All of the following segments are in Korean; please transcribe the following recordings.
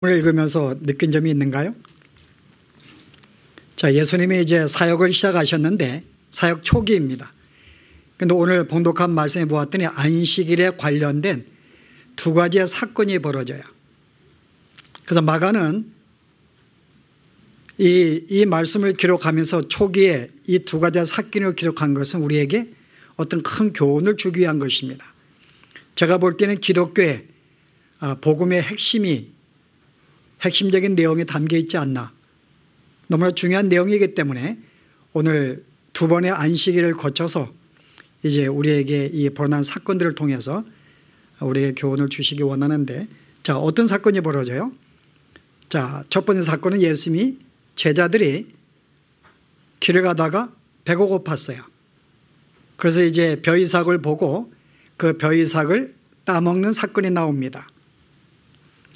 오늘 읽으면서 느낀 점이 있는가요? 자, 예수님이 이제 사역을 시작하셨는데 사역 초기입니다. 그런데 오늘 봉독한 말씀에 보았더니 안식일에 관련된 두 가지의 사건이 벌어져요. 그래서 마가는 이 말씀을 기록하면서 초기에 이 두 가지의 사건을 기록한 것은 우리에게 어떤 큰 교훈을 주기 위한 것입니다. 제가 볼 때는 기독교의 복음의 핵심적인 내용이 담겨 있지 않나. 너무나 중요한 내용이기 때문에 오늘 두 번의 안식일을 거쳐서 이제 우리에게 이 벌어난 사건들을 통해서 우리에게 교훈을 주시기 원하는데, 자, 어떤 사건이 벌어져요? 자, 첫 번째 사건은 예수님이 제자들이 길을 가다가 배가 고팠어요. 그래서 이제 벼이삭을 보고 그 벼이삭을 따먹는 사건이 나옵니다.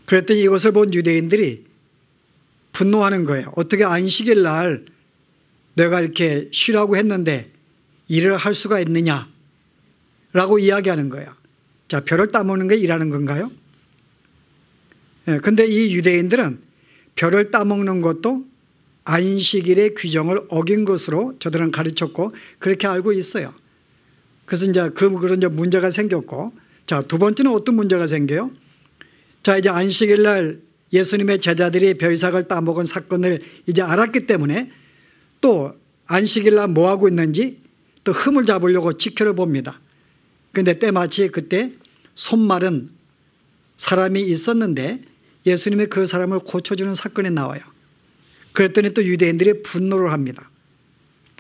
그랬더니 이것을 본 유대인들이 분노하는 거예요. 어떻게 안식일 날 내가 이렇게 쉬라고 했는데 일을 할 수가 있느냐 라고 이야기하는 거예요. 자, 벼를 따먹는 게 일하는 건가요? 그런데 이 유대인들은 벼를 따먹는 것도 안식일의 규정을 어긴 것으로 저들은 가르쳤고 그렇게 알고 있어요. 그래서 이제 그런 문제가 생겼고, 자, 두 번째는 어떤 문제가 생겨요? 자, 이제 안식일 날 예수님의 제자들이 벼이삭을 따먹은 사건을 이제 알았기 때문에 또 안식일 날 뭐 하고 있는지 또 흠을 잡으려고 지켜를 봅니다. 그런데 때마치 그때 손마른 사람이 있었는데 예수님이 그 사람을 고쳐주는 사건이 나와요. 그랬더니 또 유대인들이 분노를 합니다.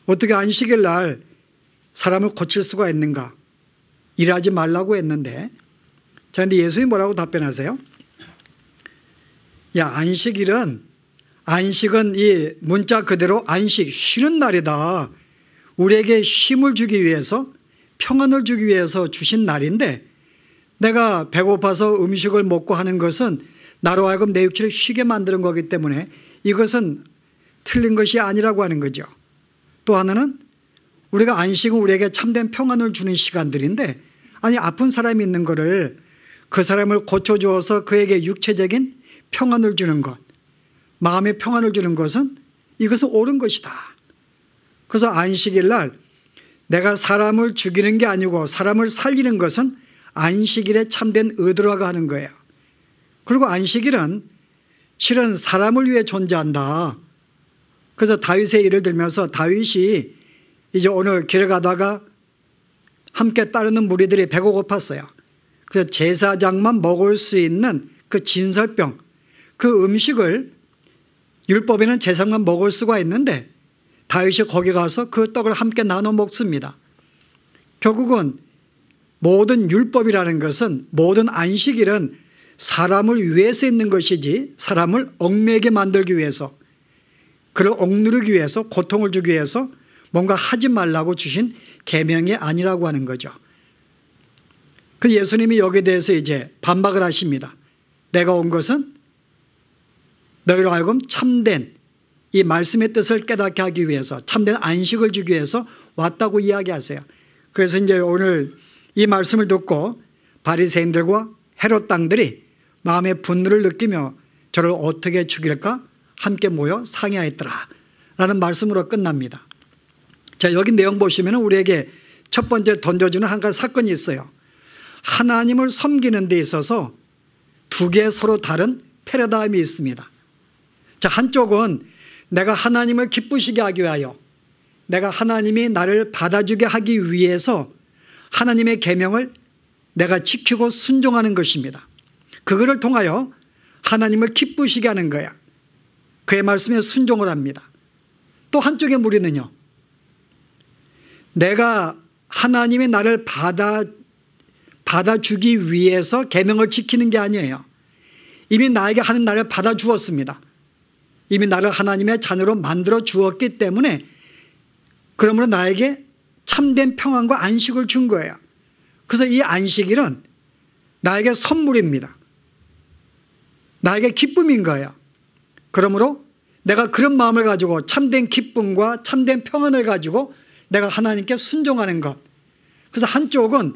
어떻게 안식일 날 사람을 고칠 수가 있는가? 일하지 말라고 했는데. 자, 근데 예수님이 뭐라고 답변하세요? 야, 안식은 이 문자 그대로 안식, 쉬는 날이다. 우리에게 쉼을 주기 위해서, 평안을 주기 위해서 주신 날인데 내가 배고파서 음식을 먹고 하는 것은 나로 하여금 내 육체를 쉬게 만드는 거기 때문에 이것은 틀린 것이 아니라고 하는 거죠. 또 하나는 우리가 안식은 우리에게 참된 평안을 주는 시간들인데, 아니 아픈 사람이 있는 거를 그 사람을 고쳐주어서 그에게 육체적인 평안을 주는 것, 마음의 평안을 주는 것은 이것은 옳은 것이다. 그래서 안식일 날 내가 사람을 죽이는 게 아니고 사람을 살리는 것은 안식일에 참된 의도라고 하는 거예요. 그리고 안식일은 실은 사람을 위해 존재한다. 그래서 다윗의 예를 들면서 다윗이 이제 오늘 길을 가다가 함께 따르는 무리들이 배가 고팠어요. 그래서 제사장만 먹을 수 있는 그 진설병, 그 음식을 율법에는 제사장만 먹을 수가 있는데 다윗이 거기 가서 그 떡을 함께 나눠 먹습니다. 결국은 모든 율법이라는 것은, 모든 안식일은 사람을 위해서 있는 것이지 사람을 얽매게 만들기 위해서, 그를 억누르기 위해서, 고통을 주기 위해서 뭔가 하지 말라고 주신 계명이 아니라고 하는 거죠. 그 예수님이 여기에 대해서 이제 반박을 하십니다. 내가 온 것은 너희로 하여금 참된 이 말씀의 뜻을 깨닫게 하기 위해서, 참된 안식을 주기 위해서 왔다고 이야기하세요. 그래서 이제 오늘 이 말씀을 듣고 바리새인들과 헤롯 당들이 마음의 분노를 느끼며 저를 어떻게 죽일까 함께 모여 상의하였더라 라는 말씀으로 끝납니다. 자, 여기 내용 보시면 우리에게 첫 번째 던져주는 한 가지 사건이 있어요. 하나님을 섬기는 데 있어서 두 개의 서로 다른 패러다임이 있습니다. 자, 한쪽은 내가 하나님을 기쁘시게 하기 위하여, 내가 하나님이 나를 받아주게 하기 위해서 하나님의 계명을 내가 지키고 순종하는 것입니다. 그거를 통하여 하나님을 기쁘시게 하는 거야. 그의 말씀에 순종을 합니다. 또 한쪽의 무리는요, 내가 하나님이 나를 받아주기 위해서 계명을 지키는 게 아니에요. 이미 나에게 하나님 나를 받아주었습니다. 이미 나를 하나님의 자녀로 만들어 주었기 때문에 그러므로 나에게 참된 평안과 안식을 준 거예요. 그래서 이 안식일은 나에게 선물입니다. 나에게 기쁨인 거예요. 그러므로 내가 그런 마음을 가지고 참된 기쁨과 참된 평안을 가지고 내가 하나님께 순종하는 것. 그래서 한쪽은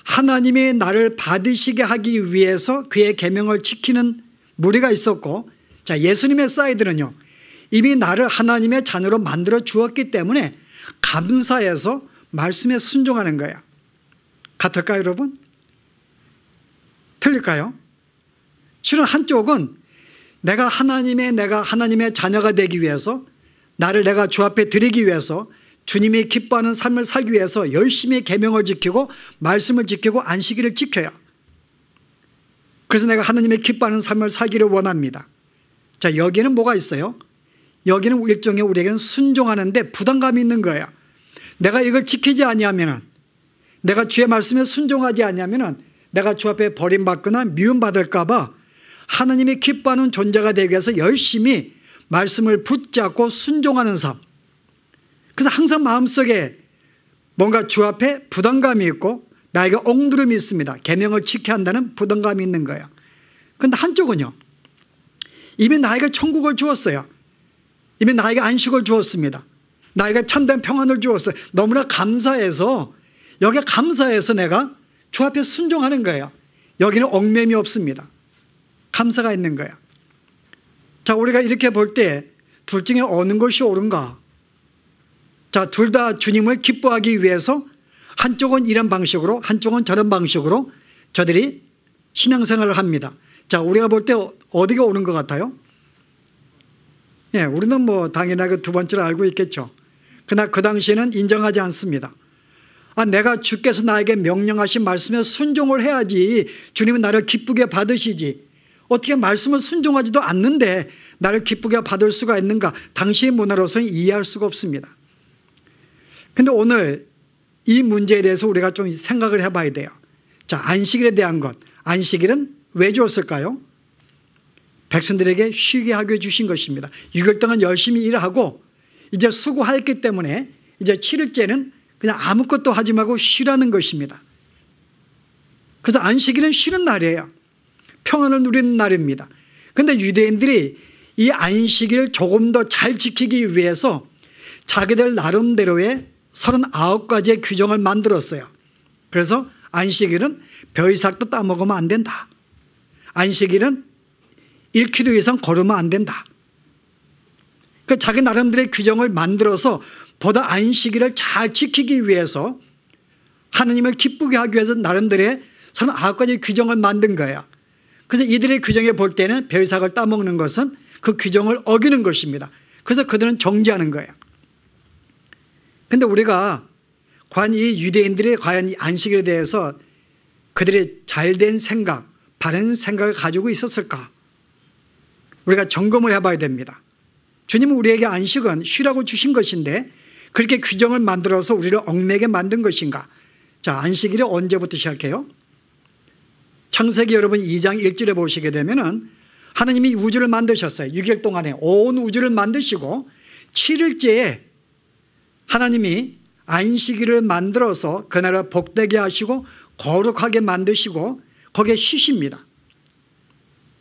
하나님이 나를 받으시게 하기 위해서 그의 계명을 지키는 무리가 있었고, 자, 예수님의 사이드는요, 이미 나를 하나님의 자녀로 만들어 주었기 때문에 감사해서 말씀에 순종하는 거예요. 같을까요, 여러분? 틀릴까요? 실은 한쪽은 내가 하나님의 자녀가 되기 위해서, 나를 내가 주 앞에 드리기 위해서, 주님이 기뻐하는 삶을 살기 위해서 열심히 계명을 지키고 말씀을 지키고 안식일을 지켜요. 그래서 내가 하나님의 기뻐하는 삶을 살기를 원합니다. 자, 여기에는 뭐가 있어요? 여기는 일종의 우리에게는 순종하는데 부담감이 있는 거예요. 내가 이걸 지키지 아니하면은, 내가 주의 말씀에 순종하지 아니하면은 내가 주 앞에 버림받거나 미움받을까 봐 하나님이 기뻐하는 존재가 되기 위해서 열심히 말씀을 붙잡고 순종하는 삶. 그래서 항상 마음속에 뭔가 주 앞에 부담감이 있고 나에게 옹두름이 있습니다. 계명을 지켜야 한다는 부담감이 있는 거예요. 그런데 한쪽은요, 이미 나에게 천국을 주었어요. 이미 나에게 안식을 주었습니다. 나에게 참된 평안을 주었어요. 너무나 감사해서, 여기에 감사해서 내가 주 앞에 순종하는 거예요. 여기는 얽매임이 없습니다. 감사가 있는 거예요. 자, 우리가 이렇게 볼 때 둘 중에 어느 것이 옳은가? 자, 둘 다 주님을 기뻐하기 위해서 한쪽은 이런 방식으로, 한쪽은 저런 방식으로 저들이 신앙생활을 합니다. 자, 우리가 볼 때 어디가 옳은 것 같아요? 예, 우리는 뭐 당연하게 두 번째를 알고 있겠죠. 그러나 그 당시에는 인정하지 않습니다. 아, 내가 주께서 나에게 명령하신 말씀에 순종을 해야지 주님은 나를 기쁘게 받으시지, 어떻게 말씀을 순종하지도 않는데 나를 기쁘게 받을 수가 있는가? 당시의 문화로서는 이해할 수가 없습니다. 그런데 오늘 이 문제에 대해서 우리가 좀 생각을 해봐야 돼요. 자, 안식일에 대한 것. 안식일은 왜 주었을까요? 백성들에게 쉬게 하게 주신 것입니다. 6일 동안 열심히 일하고 이제 수고했기 때문에 이제 7일째는 그냥 아무것도 하지 말고 쉬라는 것입니다. 그래서 안식일은 쉬는 날이에요. 평안을 누리는 날입니다. 그런데 유대인들이 이 안식일을 조금 더 잘 지키기 위해서 자기들 나름대로의 39가지의 규정을 만들었어요. 그래서 안식일은 벼이삭도 따먹으면 안 된다. 안식일은 1km 이상 걸으면 안 된다. 그러니까 자기 나름대로의 규정을 만들어서 보다 안식일을 잘 지키기 위해서, 하나님을 기쁘게 하기 위해서 나름대로의 39가지 규정을 만든 거예요. 그래서 이들의 규정에 볼 때는 벼이삭을 따먹는 것은 그 규정을 어기는 것입니다. 그래서 그들은 정죄하는 거예요. 그런데 우리가 과연 이 유대인들의 과연 이 안식일에 대해서 그들의 잘된 생각, 바른 생각을 가지고 있었을까? 우리가 점검을 해봐야 됩니다. 주님은 우리에게 안식은 쉬라고 주신 것인데 그렇게 규정을 만들어서 우리를 얽매게 만든 것인가? 자, 안식일이 언제부터 시작해요? 창세기 여러분 2장 1절에 보시게 되면은 하나님이 우주를 만드셨어요. 6일 동안에 온 우주를 만드시고 7일째에 하나님이 안식일을 만들어서 그날을 복되게 하시고 거룩하게 만드시고 거기에 쉬십니다.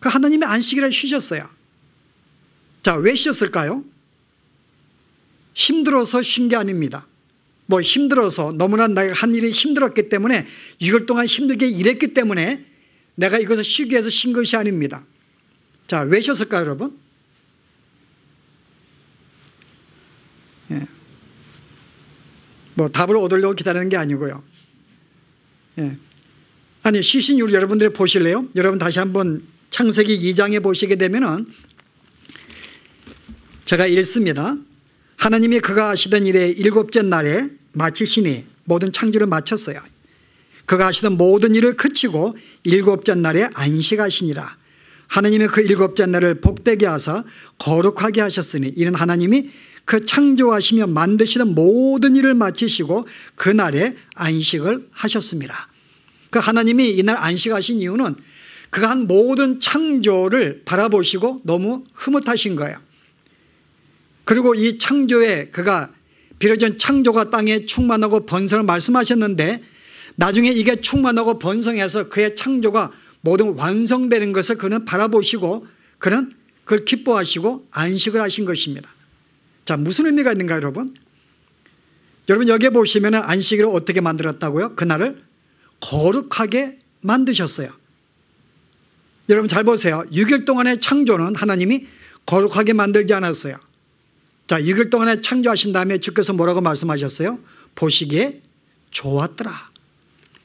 그 하나님이 안식일에 쉬셨어요. 자, 왜 쉬었을까요? 힘들어서 쉰 게 아닙니다. 뭐 힘들어서, 너무나 내가 한 일이 힘들었기 때문에 6일 동안 힘들게 일했기 때문에 내가 이것을 쉬기 위해서 쉰 것이 아닙니다. 자, 왜 쉬었을까요, 여러분? 예. 뭐 답을 얻으려고 기다리는 게 아니고요. 예. 아니, 쉬신 이유를 여러분들이 보실래요? 여러분 다시 한번 창세기 2장에 보시게 되면은 제가 읽습니다. 하나님이 그가 하시던 일에 7째 날에 마치시니, 모든 창조를 마쳤어요. 그가 하시던 모든 일을 그치고 7째 날에 안식하시니라. 하나님이 그 7째 날을 복되게 하사 거룩하게 하셨으니 이는 하나님이 그 창조하시며 만드시던 모든 일을 마치시고 그날에 안식을 하셨습니다. 그 하나님이 이날 안식하신 이유는 그가 한 모든 창조를 바라보시고 너무 흐뭇하신 거예요. 그리고 이 창조에 그가 비로전 창조가 땅에 충만하고 번성을 말씀하셨는데 나중에 이게 충만하고 번성해서 그의 창조가 모든 완성되는 것을 그는 바라보시고 그는 그걸 기뻐하시고 안식을 하신 것입니다. 자, 무슨 의미가 있는가 여러분? 여러분 여기에 보시면 안식일을 어떻게 만들었다고요? 그날을 거룩하게 만드셨어요. 여러분 잘 보세요. 6일 동안의 창조는 하나님이 거룩하게 만들지 않았어요. 자, 6일 동안에 창조하신 다음에 주께서 뭐라고 말씀하셨어요? 보시기에 좋았더라.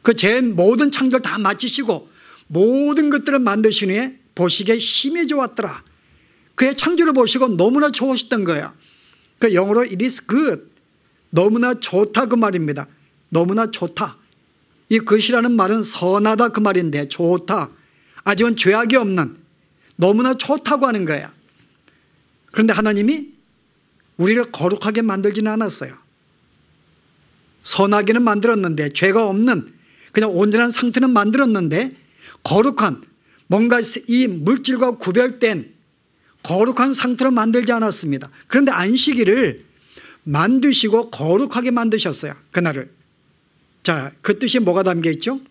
그 제 모든 창조를 다 마치시고 모든 것들을 만드신 후에 보시기에 심히 좋았더라. 그의 창조를 보시고 너무나 좋으셨던 거예요. 그 영어로 it is good. 너무나 좋다 그 말입니다. 너무나 좋다. 이 good 이라는 말은 선하다 그 말인데 좋다. 아직은 죄악이 없는 너무나 좋다고 하는 거예요. 그런데 하나님이 우리를 거룩하게 만들지는 않았어요. 선하게는 만들었는데 죄가 없는 그냥 온전한 상태는 만들었는데 거룩한 뭔가 이 물질과 구별된 거룩한 상태로 만들지 않았습니다. 그런데 안식일을 만드시고 거룩하게 만드셨어요. 그날을. 자, 그 뜻이 뭐가 담겨 있죠?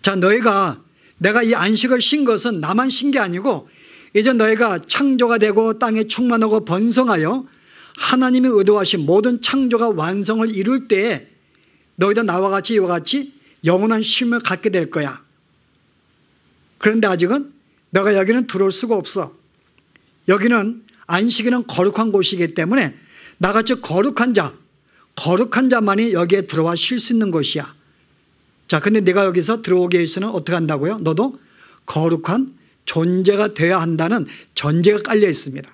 자, 내가 이 안식을 쉰 것은 나만 쉰 게 아니고 이제 너희가 창조가 되고 땅에 충만하고 번성하여 하나님이 의도하신 모든 창조가 완성을 이룰 때에 너희도 나와 같이 이와 같이 영원한 쉼을 갖게 될 거야. 그런데 아직은 너가 여기는 들어올 수가 없어. 여기는 안식일은 거룩한 곳이기 때문에 나같이 거룩한 자만이 여기에 들어와 쉴 수 있는 곳이야. 자, 근데 내가 여기서 들어오기 위해서는 어떻게 한다고요? 너도 거룩한 존재가 되어야 한다는 전제가 깔려 있습니다.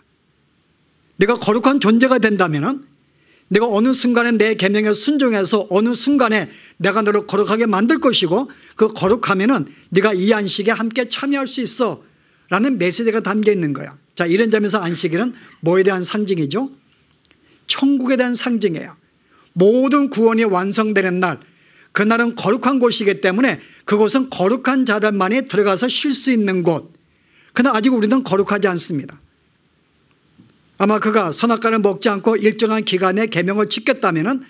내가 거룩한 존재가 된다면 내가 어느 순간에 내 계명에 순종해서 어느 순간에 내가 너를 거룩하게 만들 것이고 그 거룩하면은 네가 이 안식에 함께 참여할 수 있어 라는 메시지가 담겨 있는 거야. 자, 이런 점에서 안식일은 뭐에 대한 상징이죠? 천국에 대한 상징이에요. 모든 구원이 완성되는 날, 그날은 거룩한 곳이기 때문에 그곳은 거룩한 자들만이 들어가서 쉴 수 있는 곳. 그러나 아직 우리는 거룩하지 않습니다. 아마 그가 선악과를 먹지 않고 일정한 기간에 계명을 지켰다면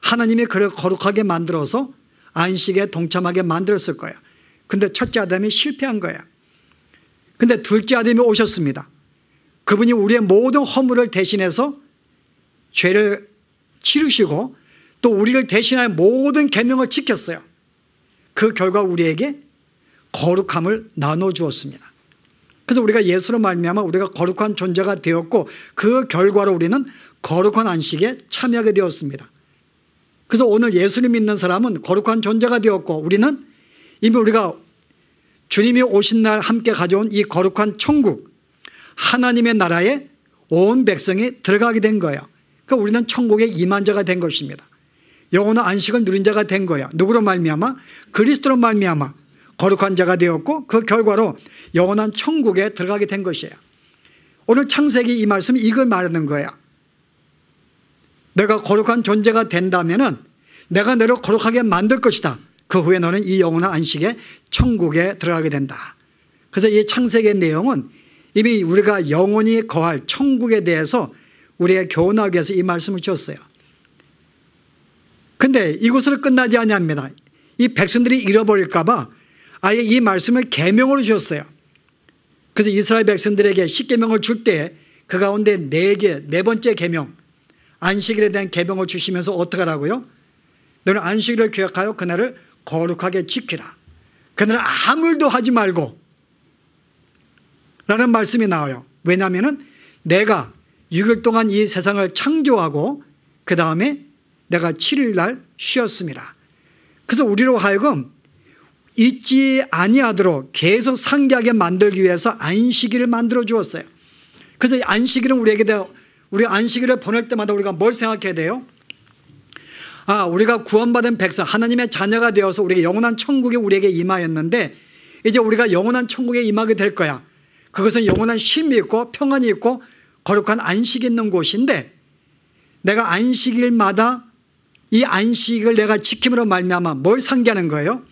하나님이 그를 거룩하게 만들어서 안식에 동참하게 만들었을 거예요. 그런데 첫째 아담이 실패한 거예요. 그런데 둘째 아담이 오셨습니다. 그분이 우리의 모든 허물을 대신해서 죄를 치르시고 또 우리를 대신하여 모든 계명을 지켰어요. 그 결과 우리에게 거룩함을 나눠주었습니다. 그래서 우리가 예수로 말미암아 우리가 거룩한 존재가 되었고 그 결과로 우리는 거룩한 안식에 참여하게 되었습니다. 그래서 오늘 예수를 믿는 사람은 거룩한 존재가 되었고 우리는 이미 우리가 주님이 오신 날 함께 가져온 이 거룩한 천국 하나님의 나라에 온 백성이 들어가게 된 거예요. 그러니까 우리는 천국에 임한 자가 된 것입니다. 영원한 안식을 누린 자가 된 거예요. 누구로 말미암아? 그리스도로 말미암아 거룩한 자가 되었고 그 결과로 영원한 천국에 들어가게 된 것이에요. 오늘 창세기 이 말씀이 이걸 말하는 거예요. 내가 거룩한 존재가 된다면 내가 너를 거룩하게 만들 것이다. 그 후에 너는 이 영원한 안식에 천국에 들어가게 된다. 그래서 이 창세기의 내용은 이미 우리가 영원히 거할 천국에 대해서 우리에게 교훈하기 위해서 이 말씀을 주었어요. 그런데 이곳으로 끝나지 아니합니다. 이 백성들이 잃어버릴까 봐 아예 이 말씀을 계명으로 주셨어요. 그래서 이스라엘 백성들에게 10계명을 줄 때 그 가운데 네 번째 계명 안식일에 대한 계명을 주시면서 어떻게 하라고요? 너는 안식일을 기억하여 그날을 거룩하게 지키라. 그날은 아무 일도 하지 말고 라는 말씀이 나와요. 왜냐하면 내가 6일 동안 이 세상을 창조하고 그 다음에 내가 7일 날 쉬었습니다. 그래서 우리로 하여금 잊지 아니하도록 계속 상기하게 만들기 위해서 안식일을 만들어 주었어요. 그래서 안식일은 우리 안식일을 보낼 때마다 우리가 뭘 생각해야 돼요? 우리가 구원받은 백성 하나님의 자녀가 되어서 우리가 영원한 천국에 우리에게 임하였는데 이제 우리가 영원한 천국에 임하게 될 거야. 그것은 영원한 쉼이 있고 평안이 있고 거룩한 안식이 있는 곳인데 내가 안식일마다 이 안식을 내가 지킴으로 말미암아 뭘 상기하는 거예요?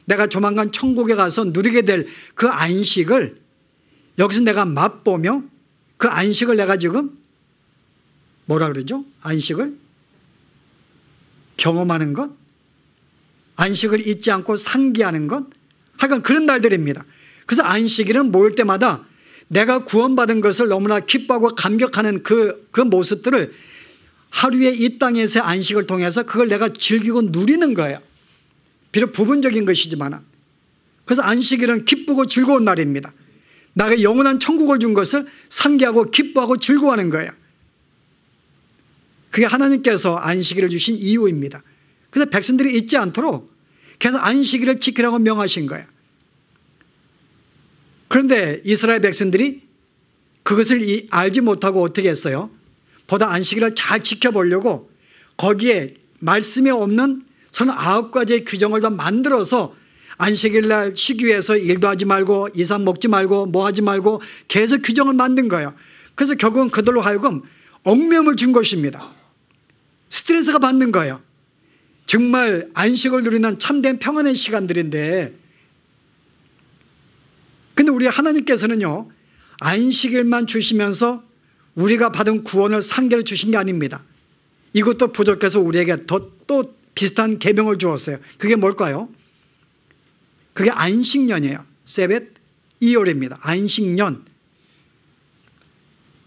내가 조만간 천국에 가서 누리게 될 그 안식을 여기서 내가 맛보며 그 안식을 내가 지금 뭐라 그러죠? 안식을 경험하는 것, 안식을 잊지 않고 상기하는 것, 하여간 그런 날들입니다. 그래서 안식일은 모일 때마다 내가 구원받은 것을 너무나 기뻐하고 감격하는 그 모습들을 하루에 이 땅에서의 안식을 통해서 그걸 내가 즐기고 누리는 거예요. 비록 부분적인 것이지만 그래서 안식일은 기쁘고 즐거운 날입니다. 나에게 영원한 천국을 준 것을 상기하고 기뻐하고 즐거워하는 거예요. 그게 하나님께서 안식일을 주신 이유입니다. 그래서 백성들이 잊지 않도록 계속 안식일을 지키라고 명하신 거예요. 그런데 이스라엘 백성들이 그것을 알지 못하고 어떻게 했어요? 보다 안식일을 잘 지켜보려고 거기에 말씀에 없는 39가지의 규정을 더 만들어서 안식일 날 쉬기 위해서 일도 하지 말고 이상 먹지 말고 뭐 하지 말고 계속 규정을 만든 거예요. 그래서 결국은 그들로 하여금 얽매임을 준 것입니다. 스트레스가 받는 거예요. 정말 안식을 누리는 참된 평안의 시간들인데, 근데 우리 하나님께서는요, 안식일만 주시면서 우리가 받은 구원을 상계를 주신 게 아닙니다. 이것도 부족해서 우리에게 또 비슷한 계명을 주었어요. 그게 뭘까요? 그게 안식년이에요. 세벳 이월입니다. 안식년.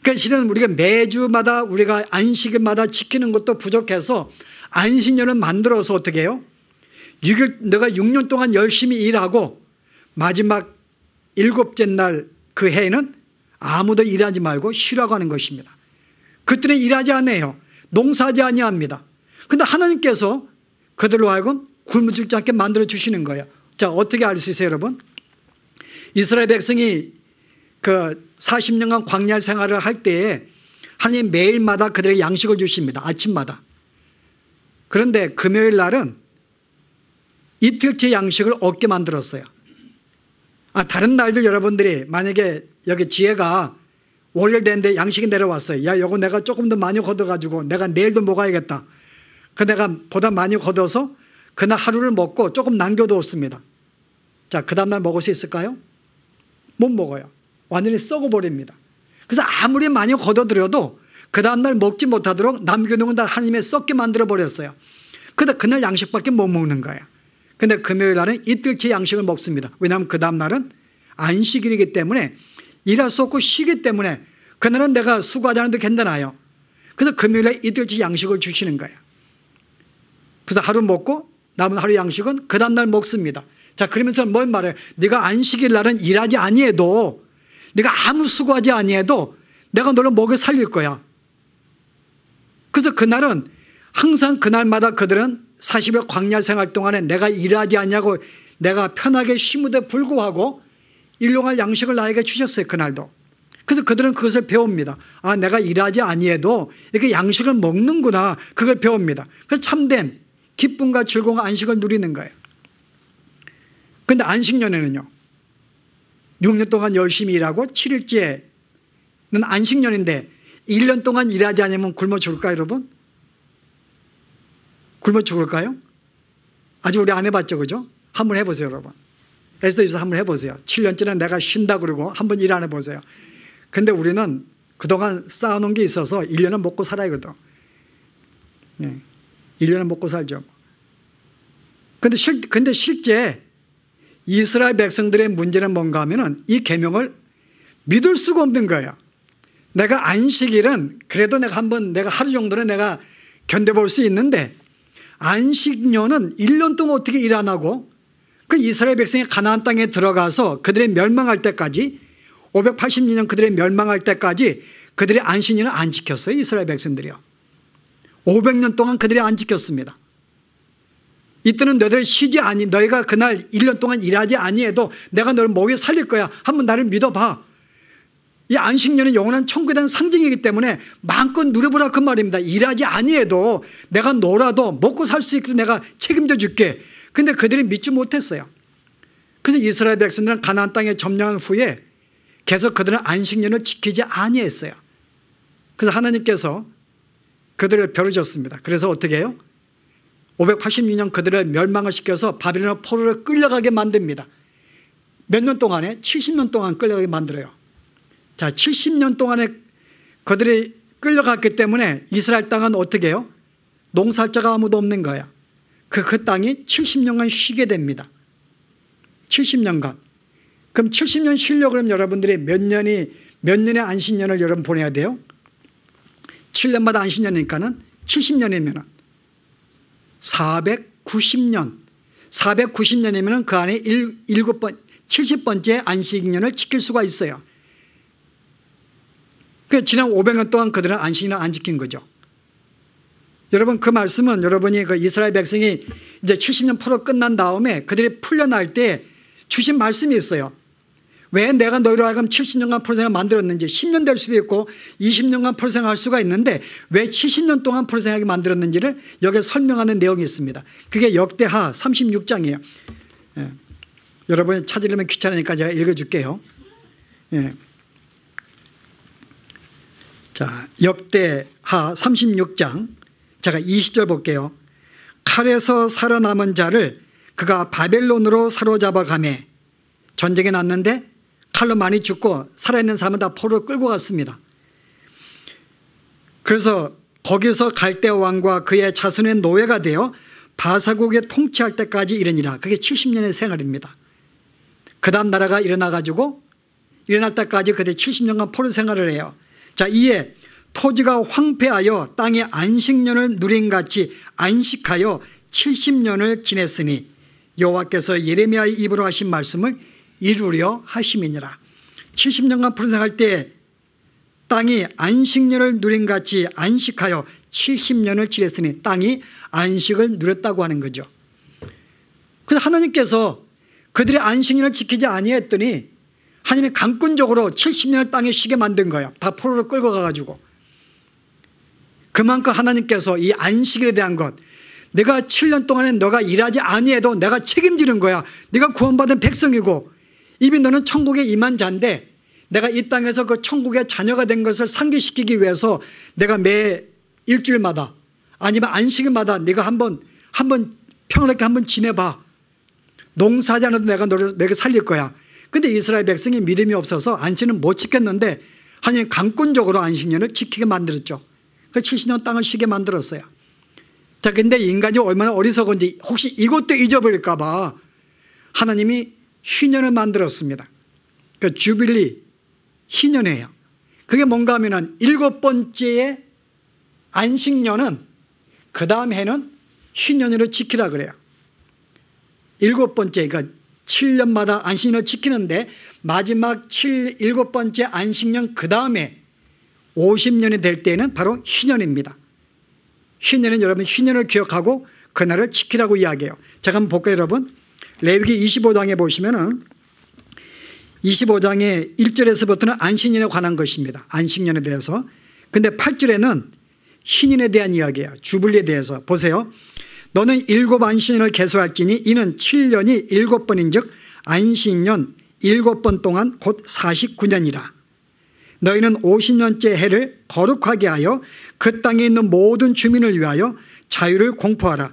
그러니까 실은 우리가 매주마다 우리가 안식일마다 지키는 것도 부족해서 안식년을 만들어서 어떻게 해요? 내가 6년 동안 열심히 일하고 마지막 7째 날 그 해에는 아무도 일하지 말고 쉬라고 하는 것입니다. 그때는 일하지 않아요. 농사하지 아니합니다. 그런데 하나님께서 그들로 하여금 굶어 죽지 않게 만들어 주시는 거예요. 자, 어떻게 알 수 있어요, 여러분? 이스라엘 백성이 그 40년간 광야 생활을 할 때에 하나님 매일마다 그들에게 양식을 주십니다. 아침마다. 그런데 금요일 날은 이틀째 양식을 얻게 만들었어요. 다른 날들 여러분들이 만약에 여기 지혜가 월요일 됐는데 양식이 내려왔어요. 야, 이거 내가 조금 더 많이 걷어가지고 내가 내일도 먹어야겠다. 그 내가 보다 많이 걷어서 그날 하루를 먹고 조금 남겨두었습니다. 자, 그 다음날 먹을 수 있을까요? 못 먹어요. 완전히 썩어버립니다. 그래서 아무리 많이 걷어들여도 그 다음날 먹지 못하도록 남겨놓은 건 다 하나님의 썩게 만들어버렸어요. 그런데 그날 양식밖에 못 먹는 거예요. 근데 금요일 날은 이틀째 양식을 먹습니다. 왜냐하면 그 다음날은 안식일이기 때문에 일할 수 없고 쉬기 때문에 그날은 내가 수고하지 않아도 괜찮아요. 그래서 금요일에 이틀째 양식을 주시는 거예요. 그래서 하루 먹고 남은 하루 양식은 그 다음날 먹습니다. 자, 그러면서 뭘 말해요? 네가 안식일 날은 일하지 아니해도, 네가 아무 수고하지 아니해도 내가 너를 먹여 살릴 거야. 그래서 그날은 항상 그날마다 그들은 40일 광야 생활 동안에 내가 일하지 않냐고 내가 편하게 쉼에도 불구하고 일용할 양식을 나에게 주셨어요. 그날도. 그래서 그들은 그것을 배웁니다. 내가 일하지 아니해도 이렇게 양식을 먹는구나. 그걸 배웁니다. 그래서 참된 기쁨과 즐거운 안식을 누리는 거예요. 그런데 안식년에는요, 6년 동안 열심히 일하고 7일째는 안식년인데 1년 동안 일하지 않으면 굶어 죽을까요, 여러분? 굶어 죽을까요? 아직 우리 안 해봤죠, 그죠? 한번 해보세요, 여러분. 에스더에서 한번 해보세요. 7년째는 내가 쉰다 그러고 한번 일 안 해보세요. 근데 우리는 그동안 쌓아놓은 게 있어서 1년은 먹고 살아야 거든. 1년은 먹고 살죠. 근데 실제 이스라엘 백성들의 문제는 뭔가 하면은 이 계명을 믿을 수가 없는 거예요. 내가 안식일은 그래도 내가 하루 정도는 내가 견뎌볼 수 있는데 안식년은 1년 동안 어떻게 일 안 하고 그 이스라엘 백성이 가나안 땅에 들어가서 그들의 멸망할 때까지 586년 그들의 멸망할 때까지 그들의 안식년을 안 지켰어요. 이스라엘 백성들이요. 500년 동안 그들이 안 지켰습니다. 이때는 너희들 너희가 그날 1년 동안 일하지 아니해도 내가 너를 먹여 살릴 거야. 한번 나를 믿어봐. 이 안식년은 영원한 천국에 대한 상징이기 때문에 마음껏 누려보라 그 말입니다. 일하지 아니해도 내가 놀아도 먹고 살 수 있게 내가 책임져 줄게. 근데 그들이 믿지 못했어요. 그래서 이스라엘 백성들은 가나안 땅에 점령한 후에 계속 그들은 안식년을 지키지 아니했어요. 그래서 하나님께서 그들을 벼르셨습니다. 그래서 어떻게 해요? 586년 그들을 멸망을 시켜서 바빌론 포로를 끌려가게 만듭니다. 몇 년 동안에? 70년 동안 끌려가게 만들어요. 자, 70년 동안에 그들이 끌려갔기 때문에 이스라엘 땅은 어떻게 해요? 농사할 자가 아무도 없는 거야. 그 땅이 70년간 쉬게 됩니다. 70년간. 그럼 70년 쉬려고 그러면 여러분들이 몇 년의 안식년을 여러분 보내야 돼요? 7년마다 안식년이니까는 70년이면 490년. 490년이면 그 안에 70번째 안식년을 지킬 수가 있어요. 그러니까 지난 500년 동안 그들은 안식년을 안 지킨 거죠. 여러분, 그 말씀은 여러분이 그 이스라엘 백성이 이제 70년 포로 끝난 다음에 그들이 풀려날 때 주신 말씀이 있어요. 왜 내가 너희로 하여금 70년간 포로생활 만들었는지, 10년 될 수도 있고 20년간 포로생활 할 수가 있는데 왜 70년 동안 포로생활하게 만들었는지를 여기에 설명하는 내용이 있습니다. 그게 역대하 36장이에요. 예. 여러분이 찾으려면 귀찮으니까 제가 읽어줄게요. 예. 자, 역대하 36장 제가 20절 볼게요. 칼에서 살아남은 자를 그가 바벨론으로 사로잡아 가매. 전쟁에 났는데 칼로 많이 죽고 살아있는 사람은 다 포로로 끌고 갔습니다. 그래서 거기서 갈대 왕과 그의 자손의 노예가 되어 바사국에 통치할 때까지 이르니라. 그게 70년의 생활입니다. 그 다음 나라가 일어날 때까지 그때 70년간 포로 생활을 해요. 자, 이에 토지가 황폐하여 땅에 안식년을 누린같이 안식하여 70년을 지냈으니 여호와께서 예레미야의 입으로 하신 말씀을 이루려 하심이니라. 70년간 포로 생활할 때 땅이 안식년을 누린같이 안식하여 70년을 지냈으니 땅이 안식을 누렸다고 하는 거죠. 그래서 하나님께서 그들의 안식년을 지키지 아니했더니 하나님이 강권적으로 70년을 땅에 쉬게 만든 거예요. 다 포로로 끌고 가가지고. 그만큼 하나님께서 이 안식일에 대한 것, 내가 7년 동안에 너가 일하지 아니해도 내가 책임지는 거야. 네가 구원받은 백성이고 이미 너는 천국에 임한 자인데 내가 이 땅에서 그 천국의 자녀가 된 것을 상기시키기 위해서 내가 매 일주일마다 아니면 안식일마다 네가 한번 평안하게 한번 지내봐. 농사하지 않아도 내가 너를 살릴 거야. 근데 이스라엘 백성이 믿음이 없어서 안식은 못 지켰는데 하나님 강권적으로 안식년을 지키게 만들었죠. 그 70년 땅을 쉬게 만들었어요. 자, 근데 인간이 얼마나 어리석은지 혹시 이것도 잊어버릴까 봐 하나님이 희년을 만들었습니다. 그 주빌리 희년이에요. 그게 뭔가 하면은 7번째의 안식년은 그 다음 해는 희년으로 지키라 그래요. 7번째, 그러니까 7년마다 안식년을 지키는데 마지막 7번째 안식년 그 다음에 50년이 될 때는 바로 희년입니다. 희년은 여러분 희년을 기억하고 그날을 지키라고 이야기해요. 제가 한번 볼까요 여러분? 레위기 25장에 보시면은 25장의 1절에서부터는 안식년에 관한 것입니다. 안식년에 대해서. 근데 8절에는 희년에 대한 이야기예요. 주불리에 대해서. 보세요. 너는 7 안식년을 계수할지니 이는 7년이 7번인 즉 안식년 7번 동안 곧 49년이라. 너희는 50년째 해를 거룩하게 하여 그 땅에 있는 모든 주민을 위하여 자유를 공포하라.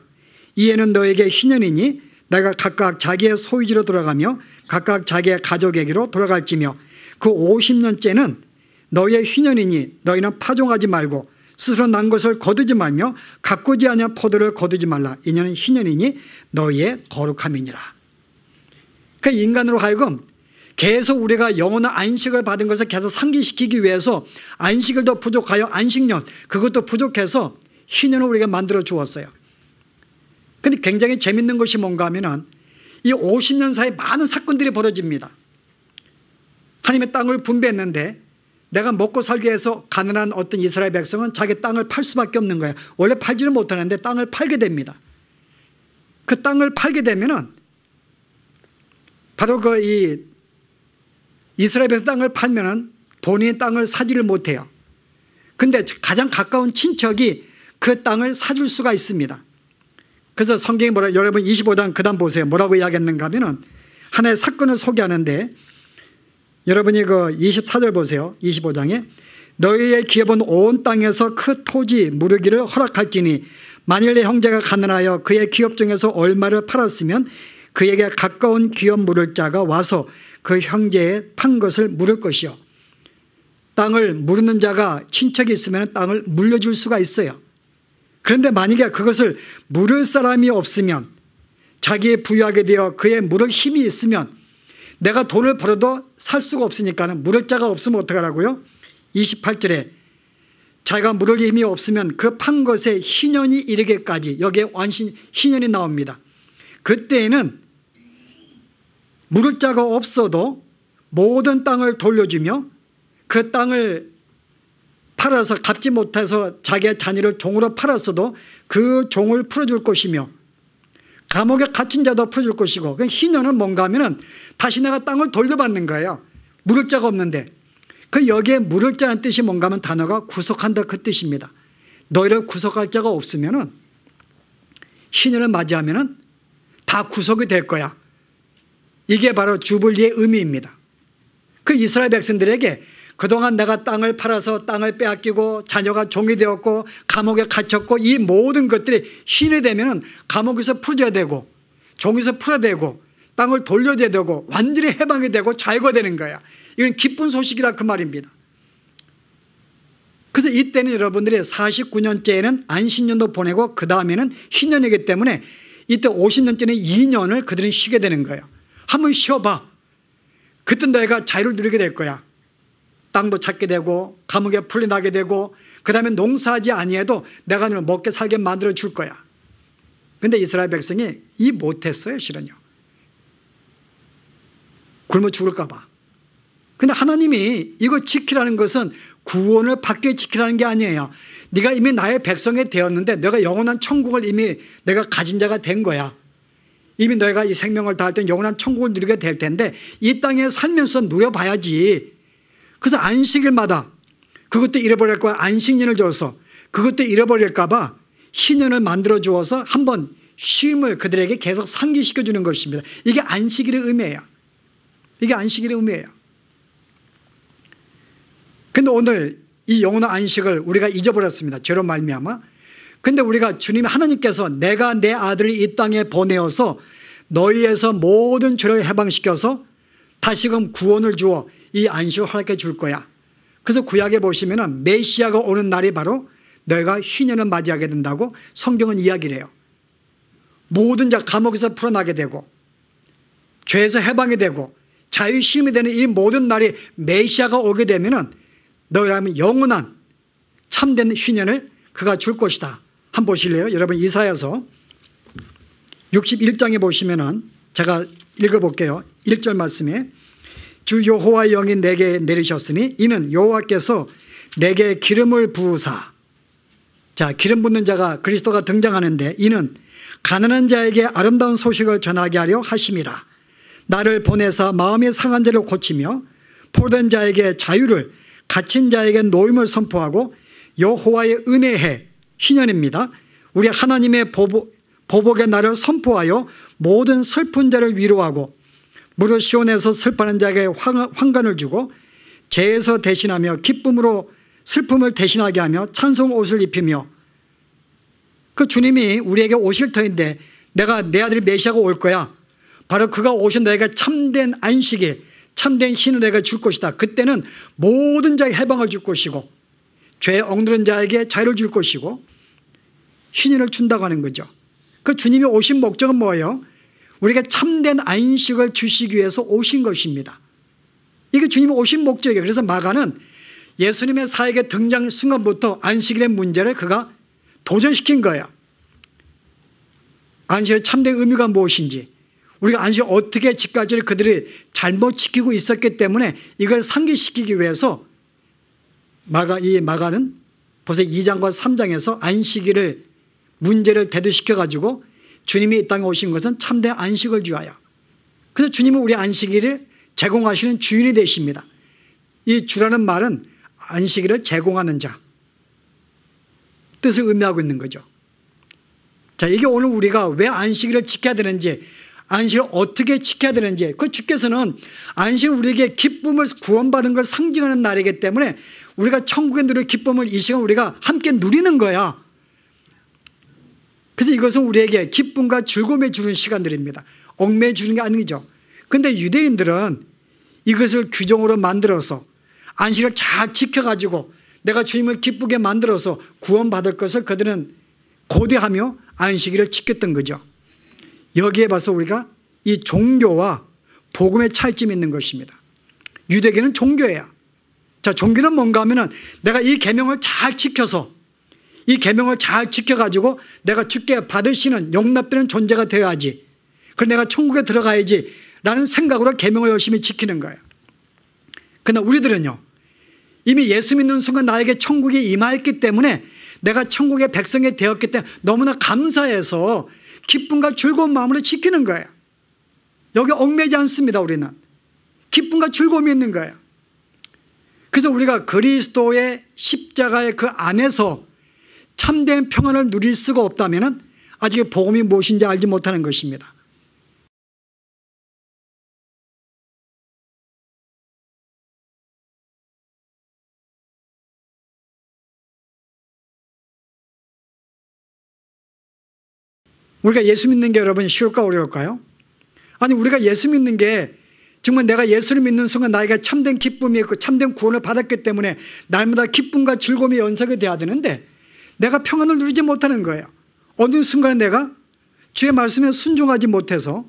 이에는 너에게 희년이니 내가 각각 자기의 소유지로 돌아가며 각각 자기의 가족에게로 돌아갈지며 그 50년째는 너희의 희년이니 너희는 파종하지 말고 스스로 난 것을 거두지 말며 가꾸지 아니한 포도를 거두지 말라. 이는 희년이니 너희의 거룩함이니라. 그러니까 인간으로 하여금 계속 우리가 영원한 안식을 받은 것을 계속 상기시키기 위해서 안식을 더 부족하여 안식년 그것도 부족해서 희년을 우리가 만들어 주었어요. 그런데 굉장히 재밌는 것이 뭔가 하면은 이 50년 사이에 많은 사건들이 벌어집니다. 하나님의 땅을 분배했는데 내가 먹고 살기 위해서 가난한 어떤 이스라엘 백성은 자기 땅을 팔 수밖에 없는 거예요. 원래 팔지는 못하는데 땅을 팔게 됩니다. 그 땅을 팔게 되면은 바로 이 이스라엘 백성 땅을 팔면은 본인의 땅을 사지를 못해요. 근데 가장 가까운 친척이 그 땅을 사줄 수가 있습니다. 그래서 성경이 여러분 25장 그 다음 보세요. 뭐라고 이야기했는가 하면은 하나의 사건을 소개하는데 여러분이 그 24절 보세요. 25장에 너희의 기업은 온 땅에서 그 토지 무르기를 허락할지니 만일 내 형제가 가난하여 그의 기업 중에서 얼마를 팔았으면 그에게 가까운 기업 물을 자가 와서 그 형제의 판 것을 물을 것이요. 땅을 무르는 자가 친척이 있으면 땅을 물려줄 수가 있어요. 그런데 만약에 그것을 물을 사람이 없으면 자기의 부유하게 되어 그의 물을 힘이 있으면 내가 돈을 벌어도 살 수가 없으니까 물을 자가 없으면 어떡하라고요? 28절에 자기가 물을 힘이 없으면 그 판 것에 희년이 이르기까지 여기에 희년이 나옵니다. 그때에는 물을 자가 없어도 모든 땅을 돌려주며 그 땅을 팔아서 갚지 못해서 자기의 자녀를 종으로 팔았어도 그 종을 풀어줄 것이며 감옥에 갇힌 자도 풀어줄 것이고, 그 희년은 뭔가 하면은 다시 내가 땅을 돌려받는 거예요. 물을 자가 없는데. 그 여기에 물을 자는 뜻이 뭔가 하면 단어가 구속한다 그 뜻입니다. 너희를 구속할 자가 없으면은 희년을 맞이하면은 다 구속이 될 거야. 이게 바로 주불리의 의미입니다. 그 이스라엘 백성들에게 그동안 내가 땅을 팔아서 땅을 빼앗기고 자녀가 종이 되었고 감옥에 갇혔고 이 모든 것들이 희년이 되면은 감옥에서 풀어줘야 되고 종에서 풀어야 되고 땅을 돌려줘야 되고 완전히 해방이 되고 자유가 되는 거야. 이건 기쁜 소식이라 그 말입니다. 그래서 이때는 여러분들이 49년째에는 안식년도 보내고 그 다음에는 희년이기 때문에 이때 50년째는 2년을 그들은 쉬게 되는 거예요. 한번 쉬어봐. 그때 너희가 자유를 누리게 될 거야. 땅도 찾게 되고 감옥에 풀려나게 되고 그 다음에 농사하지 아니해도 내가 너를 먹게 살게 만들어 줄 거야. 그런데 이스라엘 백성이 이 못했어요. 실은요. 굶어 죽을까 봐. 근데 하나님이 이거 지키라는 것은 구원을 받게 지키라는 게 아니에요. 네가 이미 나의 백성이 되었는데 내가 영원한 천국을 이미 내가 가진 자가 된 거야. 이미 너희가 이 생명을 다할 때 영원한 천국을 누리게 될 텐데 이 땅에 살면서 누려봐야지. 그래서 안식일마다 그것도 잃어버릴 거야. 안식년을 줘서 그것도 잃어버릴까 봐 희년을 만들어 주어서 한번 쉼을 그들에게 계속 상기시켜 주는 것입니다. 이게 안식일의 의미예요. 이게 안식일의 의미예요. 근데 오늘 이 영원한 안식을 우리가 잊어버렸습니다. 죄로 말미암아. 근데 우리가 주님 하나님께서 내가 내 아들을 이 땅에 보내어서 너희에서 모든 죄를 해방시켜서 다시금 구원을 주어 이 안식을 허락해 줄 거야. 그래서 구약에 보시면은 메시아가 오는 날이 바로 너희가 희년을 맞이하게 된다고 성경은 이야기를 해요. 모든 자 감옥에서 풀어나게 되고 죄에서 해방이 되고 자유심이 되는 이 모든 날이 메시아가 오게 되면은 너희라면 영원한 참된 희년을 그가 줄 것이다. 한번 보실래요? 여러분 이사야서 61장에 보시면은 제가 읽어볼게요. 1절 말씀에 주 여호와의 영이 내게 내리셨으니 이는 여호와께서 내게 기름을 부으사. 자, 기름 붓는 자가 그리스도가 등장하는데 이는 가난한 자에게 아름다운 소식을 전하게 하려 하심이라. 나를 보내사 마음이 상한 자를 고치며 포로된 자에게 자유를 갇힌 자에게 노임을 선포하고 여호와의 은혜해 희년입니다. 우리 하나님의 보복의 날을 선포하여 모든 슬픈 자를 위로하고 무릇 시온에서 슬퍼하는 자에게 환관을 주고 죄에서 대신하며 기쁨으로 슬픔을 대신하게 하며 찬송 옷을 입히며. 그 주님이 우리에게 오실 터인데 내가 내 아들이 메시아가 올 거야. 바로 그가 오신 너에게 참된 안식일 참된 희는 내가 줄 것이다. 그때는 모든 자에게 해방을 줄 것이고 죄에 억누른 자에게 자유를 줄 것이고 희년을 준다고 하는 거죠. 그 주님이 오신 목적은 뭐예요? 우리가 참된 안식을 주시기 위해서 오신 것입니다. 이게 주님이 오신 목적이에요. 그래서 마가는 예수님의 사역의 등장 순간부터 안식일의 문제를 그가 도전시킨 거예요. 안식일의 참된 의미가 무엇인지 우리가 안식을 어떻게 지킬지를 그들이 잘못 지키고 있었기 때문에 이걸 상기시키기 위해서 마가는 벌써 2장과 3장에서 안식일을 문제를 대두시켜 가지고 주님이 이 땅에 오신 것은 참된 안식을 위하여. 그래서 주님은 우리 안식일을 제공하시는 주인이 되십니다. 이 주라는 말은 안식일을 제공하는 자 뜻을 의미하고 있는 거죠. 자, 이게 오늘 우리가 왜 안식일을 지켜야 되는지 안식을 어떻게 지켜야 되는지 그 주께서는 안식은 우리에게 기쁨을 구원받은 걸 상징하는 날이기 때문에 우리가 천국에 누릴 기쁨을 이 시간 우리가 함께 누리는 거야. 그래서 이것은 우리에게 기쁨과 즐거움을 주는 시간들입니다. 얽매여 주는 게 아니죠. 그런데 유대인들은 이것을 규정으로 만들어서 안식을 잘 지켜가지고 내가 주님을 기쁘게 만들어서 구원받을 것을 그들은 고대하며 안식일을 지켰던 거죠. 여기에 봐서 우리가 이 종교와 복음의 차이점이 있는 것입니다. 유대교는 종교예요. 자, 종교는 뭔가 하면은 내가 이 계명을 잘 지켜서 이 계명을 잘 지켜가지고 내가 주께 받으시는 용납되는 존재가 되어야지. 그럼 내가 천국에 들어가야지 라는 생각으로 계명을 열심히 지키는 거예요. 그러나 우리들은요, 이미 예수 믿는 순간 나에게 천국이 임하였기 때문에 내가 천국의 백성이 되었기 때문에 너무나 감사해서 기쁨과 즐거운 마음으로 지키는 거예요. 여기 얽매이지 않습니다. 우리는 기쁨과 즐거움이 있는 거예요. 그래서 우리가 그리스도의 십자가의 그 안에서 참된 평안을 누릴 수가 없다면 아직 복음이 무엇인지 알지 못하는 것입니다. 우리가 예수 믿는 게 여러분 쉬울까 어려울까요? 아니, 우리가 예수 믿는 게 정말 내가 예수를 믿는 순간 나에게 참된 기쁨이 있고 참된 구원을 받았기 때문에 날마다 기쁨과 즐거움이 연속이 돼야 되는데 내가 평안을 누리지 못하는 거예요. 어느 순간에 내가 주의 말씀에 순종하지 못해서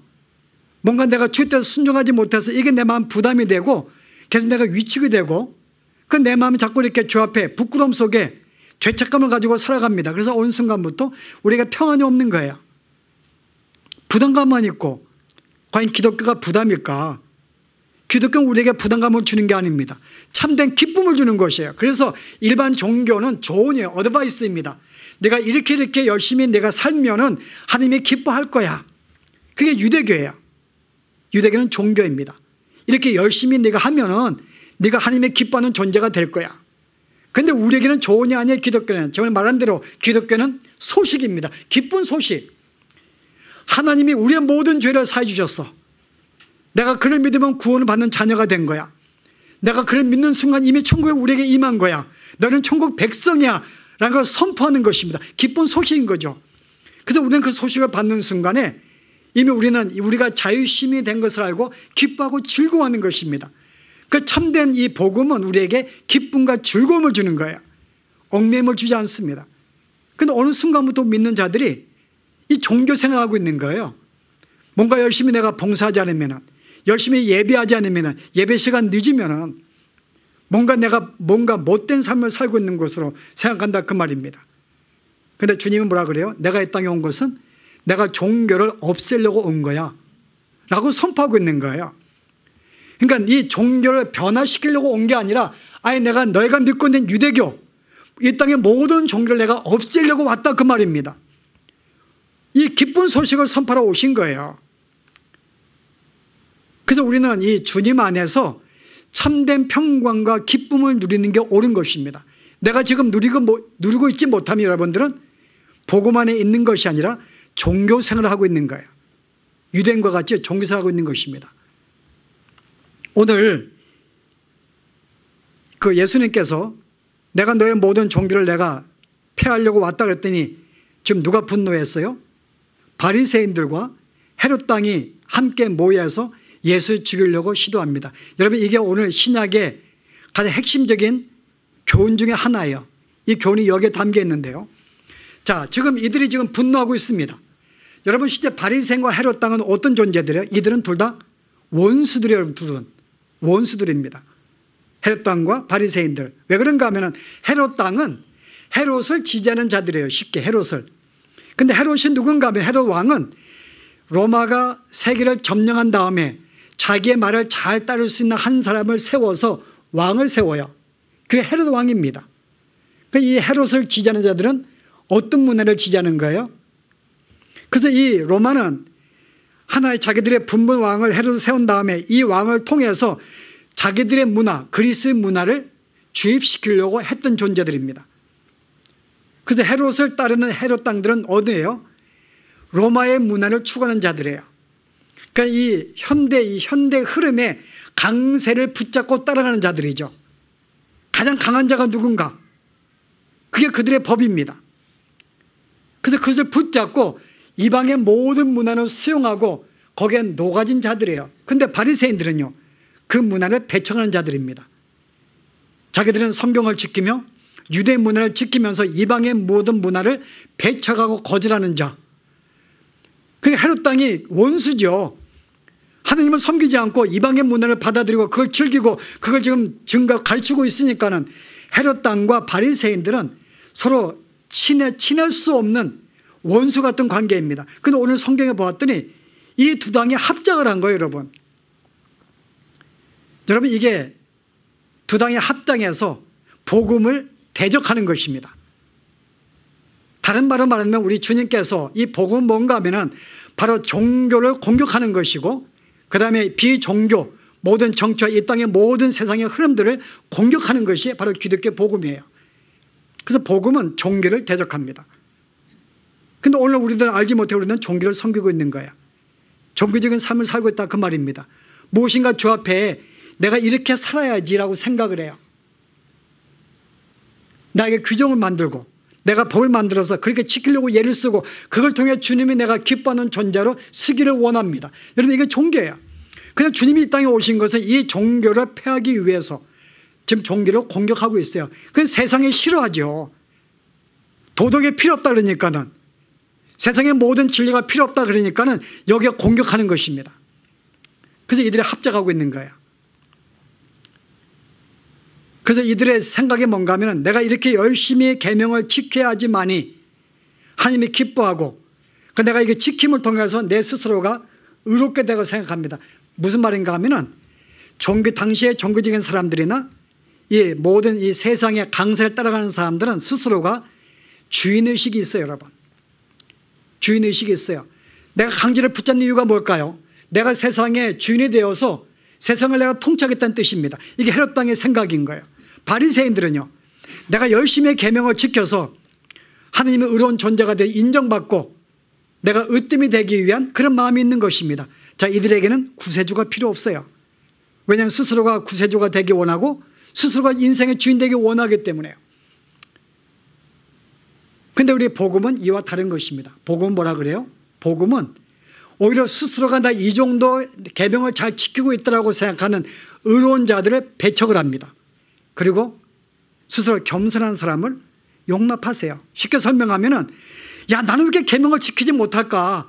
뭔가 내가 주의 뜻에 순종하지 못해서 이게 내 마음 부담이 되고 계속 내가 위축이 되고 그 내 마음이 자꾸 이렇게 주 앞에 부끄러움 속에 죄책감을 가지고 살아갑니다. 그래서 어느 순간부터 우리가 평안이 없는 거예요. 부담감만 있고 과연 기독교가 부담일까? 기독교는 우리에게 부담감을 주는 게 아닙니다. 참된 기쁨을 주는 것이에요. 그래서 일반 종교는 조언이에요. 어드바이스입니다. 내가 이렇게 열심히 내가 살면은 하나님이 기뻐할 거야. 그게 유대교예요. 유대교는 종교입니다. 이렇게 열심히 내가 하면은 네가 하나님의 기뻐하는 존재가 될 거야. 그런데 우리에게는 조언이 아니에요. 기독교는 제가 말한 대로 기독교는 소식입니다. 기쁜 소식. 하나님이 우리의 모든 죄를 사해 주셨어. 내가 그를 믿으면 구원을 받는 자녀가 된 거야. 내가 그를 믿는 순간 이미 천국에 우리에게 임한 거야. 너는 천국 백성이야 라는 걸 선포하는 것입니다. 기쁜 소식인 거죠. 그래서 우리는 그 소식을 받는 순간에 이미 우리가 자유심이 된 것을 알고 기뻐하고 즐거워하는 것입니다. 그 참된 이 복음은 우리에게 기쁨과 즐거움을 주는 거예요. 얽매임을 주지 않습니다. 그런데 어느 순간부터 믿는 자들이 이 종교 생활하고 있는 거예요. 뭔가 열심히 내가 봉사하지 않으면, 열심히 예배하지 않으면, 예배 시간 늦으면 내가 못된 삶을 살고 있는 것으로 생각한다 그 말입니다. 그런데 주님은 뭐라 그래요? 내가 이 땅에 온 것은 내가 종교를 없애려고 온 거야 라고 선포하고 있는 거예요. 그러니까 이 종교를 변화시키려고 온 게 아니라 아예 너희가 믿고 있는 유대교, 이 땅의 모든 종교를 내가 없애려고 왔다 그 말입니다. 이 기쁜 소식을 선포하러 오신 거예요. 그래서 우리는 이 주님 안에서 참된 평강과 기쁨을 누리는 게 옳은 것입니다. 내가 지금 누리고 있지 못하면 여러분들은 복음 안에 있는 것이 아니라 종교 생활을 하고 있는 거예요. 유대인과 같이 종교 생활을 하고 있는 것입니다. 오늘 그 예수님께서 내가 너의 모든 종교를 내가 폐하려고 왔다 그랬더니 지금 누가 분노했어요? 바리새인들과 헤롯 당이 함께 모여서 예수를 죽이려고 시도합니다. 여러분, 이게 오늘 신약의 가장 핵심적인 교훈 중에 하나예요. 이 교훈이 여기에 담겨 있는데요. 자, 지금 이들이 지금 분노하고 있습니다. 여러분, 실제 바리새인과 헤롯 당은 어떤 존재들이에요? 이들은 둘 다 원수들이에요. 여러분, 둘은 원수들입니다. 헤롯 당과 바리새인들. 왜 그런가 하면 헤롯 당은 헤롯을 지지하는 자들이에요. 쉽게 헤롯을. 근데 헤롯이 누군가 하면 헤롯 왕은 로마가 세계를 점령한 다음에 자기의 말을 잘 따를 수 있는 한 사람을 세워서 왕을 세워요. 그게 헤롯 왕입니다. 이 헤롯을 지지하는 자들은 어떤 문화를 지지하는 거예요? 그래서 이 로마는 하나의 자기들의 분분 왕을 헤롯을 세운 다음에 이 왕을 통해서 자기들의 문화, 그리스의 문화를 주입시키려고 했던 존재들입니다. 그래서 헤롯을 따르는 헤롯 당들은 어디예요? 로마의 문화를 추구하는 자들이에요. 그러니까 이 현대 흐름에 강세를 붙잡고 따라가는 자들이죠. 가장 강한 자가 누군가? 그게 그들의 법입니다. 그래서 그것을 붙잡고 이방의 모든 문화를 수용하고 거기에 녹아진 자들이에요. 그런데 바리새인들은요, 그 문화를 배척하는 자들입니다. 자기들은 성경을 지키며 유대 문화를 지키면서 이방의 모든 문화를 배척하고 거절하는 자. 그러니까 헤롯 당이 원수죠. 하느님을 섬기지 않고 이방의 문화를 받아들이고 그걸 즐기고 그걸 지금 가르치고 있으니까는 헤롯 당과 바리새인들은 서로 친할 수 없는 원수 같은 관계입니다. 그런데 오늘 성경에 보았더니 이 두 당이 합작을 한 거예요, 여러분. 여러분, 이게 두 당이 합당해서 복음을 대적하는 것입니다. 다른 말로 말하면 우리 주님께서 이 복음은 뭔가 하면은 바로 종교를 공격하는 것이고, 그 다음에 비종교, 모든 정치와 이 땅의 모든 세상의 흐름들을 공격하는 것이 바로 기독교 복음이에요. 그래서 복음은 종교를 대적합니다. 근데 오늘 우리들은 알지 못하고 우리는 종교를 섬기고 있는 거야. 종교적인 삶을 살고 있다, 그 말입니다. 무엇인가 주 앞에 내가 이렇게 살아야지라고 생각을 해요. 나에게 규정을 만들고 내가 법을 만들어서 그렇게 지키려고 예를 쓰고 그걸 통해 주님이 내가 기뻐하는 존재로 쓰기를 원합니다. 여러분, 이게 종교예요. 그냥 주님이 이 땅에 오신 것은 이 종교를 폐하기 위해서 지금 종교를 공격하고 있어요. 그래서 세상이 싫어하죠. 도덕이 필요 없다 그러니까는, 세상의 모든 진리가 필요 없다 그러니까는 여기에 공격하는 것입니다. 그래서 이들이 합작하고 있는 거예요. 그래서 이들의 생각이 뭔가 하면 내가 이렇게 열심히 계명을 지켜야지만이 하나님이 기뻐하고, 내가 이게 지킴을 통해서 내 스스로가 의롭게 되고 생각합니다. 무슨 말인가 하면은 당시의 종교적인 사람들이나 이 모든 이 세상의 강세를 따라가는 사람들은 스스로가 주인의식이 있어요, 여러분. 주인의식이 있어요. 내가 강제를 붙잡는 이유가 뭘까요? 내가 세상의 주인이 되어서 세상을 내가 통치하겠다는 뜻입니다. 이게 헤롯 왕의 생각인 거예요. 바리새인들은요, 내가 열심히 계명을 지켜서 하느님의 의로운 존재가 되어 인정받고 내가 으뜸이 되기 위한 그런 마음이 있는 것입니다. 자, 이들에게는 구세주가 필요 없어요. 왜냐하면 스스로가 구세주가 되기 원하고 스스로가 인생의 주인 되기 원하기 때문에요. 근데 우리 복음은 이와 다른 것입니다. 복음은 뭐라 그래요? 복음은 오히려 스스로가 나 이 정도 계명을 잘 지키고 있다고 생각하는 의로운 자들을 배척을 합니다. 그리고 스스로 겸손한 사람을 용납하세요. 쉽게 설명하면은, 야, 나는 왜 이렇게 계명을 지키지 못할까?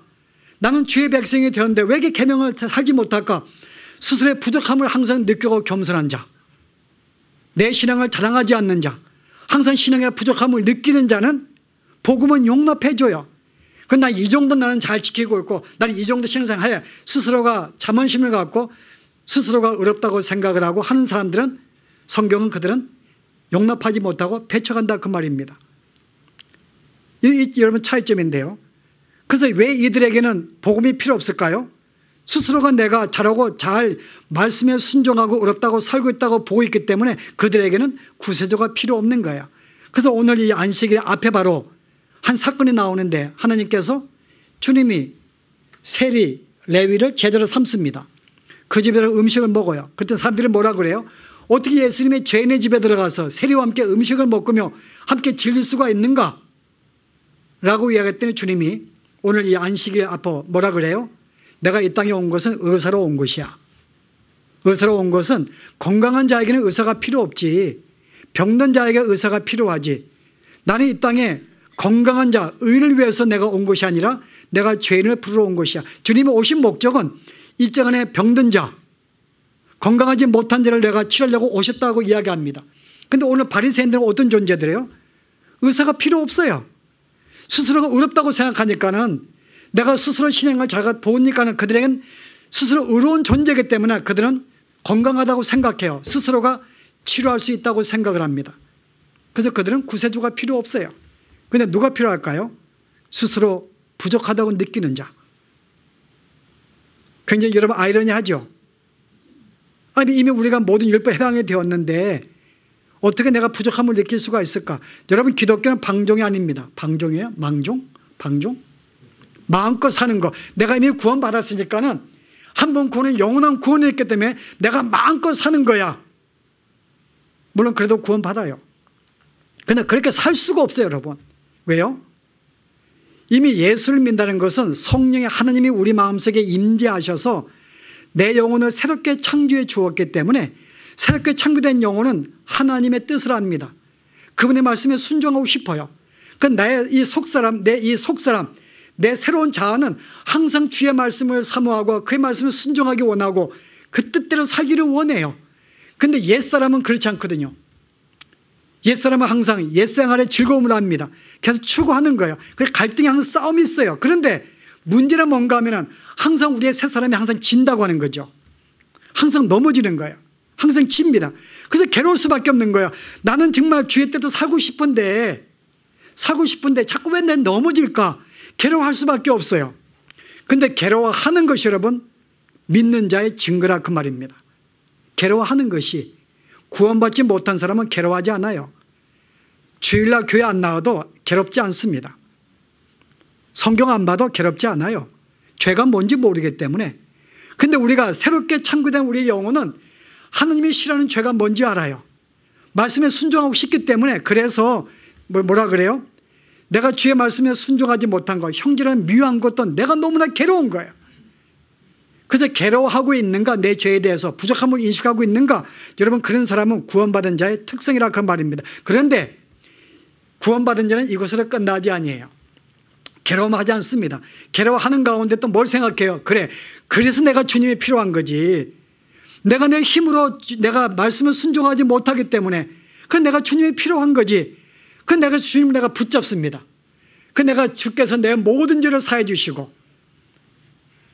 나는 주의 백성이 되었는데 왜 이렇게 계명을 살지 못할까? 스스로의 부족함을 항상 느끼고 겸손한 자, 내 신앙을 자랑하지 않는 자, 항상 신앙의 부족함을 느끼는 자는 복음은 용납해줘요. 그럼 나 이 정도 나는 잘 지키고 있고 나는 이 정도 신앙생활 해. 스스로가 자만심을 갖고 스스로가 어렵다고 생각을 하고 하는 사람들은 성경은 그들은 용납하지 못하고 배척한다, 그 말입니다. 이 여러분 차이점인데요. 그래서 왜 이들에게는 복음이 필요 없을까요? 스스로가 내가 잘하고 잘 말씀에 순종하고 어렵다고 살고 있다고 보고 있기 때문에 그들에게는 구세주가 필요 없는 거예요. 그래서 오늘 이 안식일 앞에 바로 한 사건이 나오는데, 하나님께서 주님이 세리 레위를 제대로 삼습니다. 그 집에서 음식을 먹어요. 그때 사람들이 뭐라 그래요? 어떻게 예수님이 죄인의 집에 들어가서 세리와 함께 음식을 먹으며 함께 즐길 수가 있는가? 라고 이야기했더니 주님이 오늘 이 안식일 앞에 뭐라 그래요? 내가 이 땅에 온 것은 의사로 온 것이야. 의사로 온 것은 건강한 자에게는 의사가 필요 없지, 병든 자에게 의사가 필요하지. 나는 이 땅에 건강한 자, 의인을 위해서 내가 온 것이 아니라 내가 죄인을 부르러 온 것이야. 주님이 오신 목적은 이 땅 안에 병든 자, 건강하지 못한 자를 내가 치료하려고 오셨다고 이야기합니다. 그런데 오늘 바리새인들은 어떤 존재들이에요? 의사가 필요 없어요. 스스로가 어렵다고 생각하니까는, 내가 스스로 신앙을 잘 보니까는 그들에겐 스스로 의로운 존재이기 때문에 그들은 건강하다고 생각해요. 스스로가 치료할 수 있다고 생각을 합니다. 그래서 그들은 구세주가 필요 없어요. 그런데 누가 필요할까요? 스스로 부족하다고 느끼는 자. 굉장히 여러분 아이러니하죠. 아니, 이미 우리가 모든 율법 해방이 되었는데 어떻게 내가 부족함을 느낄 수가 있을까? 여러분, 기독교는 방종이 아닙니다. 방종이에요? 망종? 방종? 마음껏 사는 거. 내가 이미 구원받았으니까는 한 번 구원은 영원한 구원이 있기 때문에 내가 마음껏 사는 거야. 물론 그래도 구원받아요. 그런데 그렇게 살 수가 없어요, 여러분. 왜요? 이미 예수를 믿는다는 것은 성령의 하나님이 우리 마음속에 임재하셔서 내 영혼을 새롭게 창조해 주었기 때문에 새롭게 창조된 영혼은 하나님의 뜻을 압니다. 그분의 말씀에 순종하고 싶어요. 그 나의 이 속사람, 내 새로운 자아는 항상 주의 말씀을 사모하고 그의 말씀을 순종하기 원하고 그 뜻대로 살기를 원해요. 그런데 옛사람은 그렇지 않거든요. 옛사람은 항상 옛생활의 즐거움을 합니다. 계속 추구하는 거예요. 그래서 갈등이 항상 싸움이 있어요. 그런데 문제는 뭔가 하면은 항상 우리의 새 사람이 항상 진다고 하는 거죠. 항상 넘어지는 거예요. 항상 집니다. 그래서 괴로울 수밖에 없는 거예요. 나는 정말 주의 뜻도 살고 싶은데 자꾸 왜 내 넘어질까? 괴로워할 수밖에 없어요. 근데 괴로워하는 것이 여러분 믿는 자의 증거라 그 말입니다. 괴로워하는 것이 구원받지 못한 사람은 괴로워하지 않아요. 주일날 교회 안 나와도 괴롭지 않습니다. 성경 안 봐도 괴롭지 않아요. 죄가 뭔지 모르기 때문에. 근데 우리가 새롭게 창조된 우리의 영혼은 하나님이 싫어하는 죄가 뭔지 알아요. 말씀에 순종하고 싶기 때문에. 그래서 뭐라 그래요? 내가 주의 말씀에 순종하지 못한 것, 형제를 미워한 것도 내가 너무나 괴로운 거예요. 그래서 괴로워하고 있는가, 내 죄에 대해서 부족함을 인식하고 있는가, 여러분 그런 사람은 구원받은 자의 특성이라 그 말입니다. 그런데 구원받은 자는 이것으로 끝나지 아니에요. 괴로움하지 않습니다. 괴로워하는 가운데 또 뭘 생각해요? 그래, 그래서 내가 주님이 필요한 거지. 내가 내 힘으로 내가 말씀을 순종하지 못하기 때문에 그럼 내가 주님이 필요한 거지. 그 내가 주님을 내가 붙잡습니다. 그 내가 주께서 내 모든 죄를 사해 주시고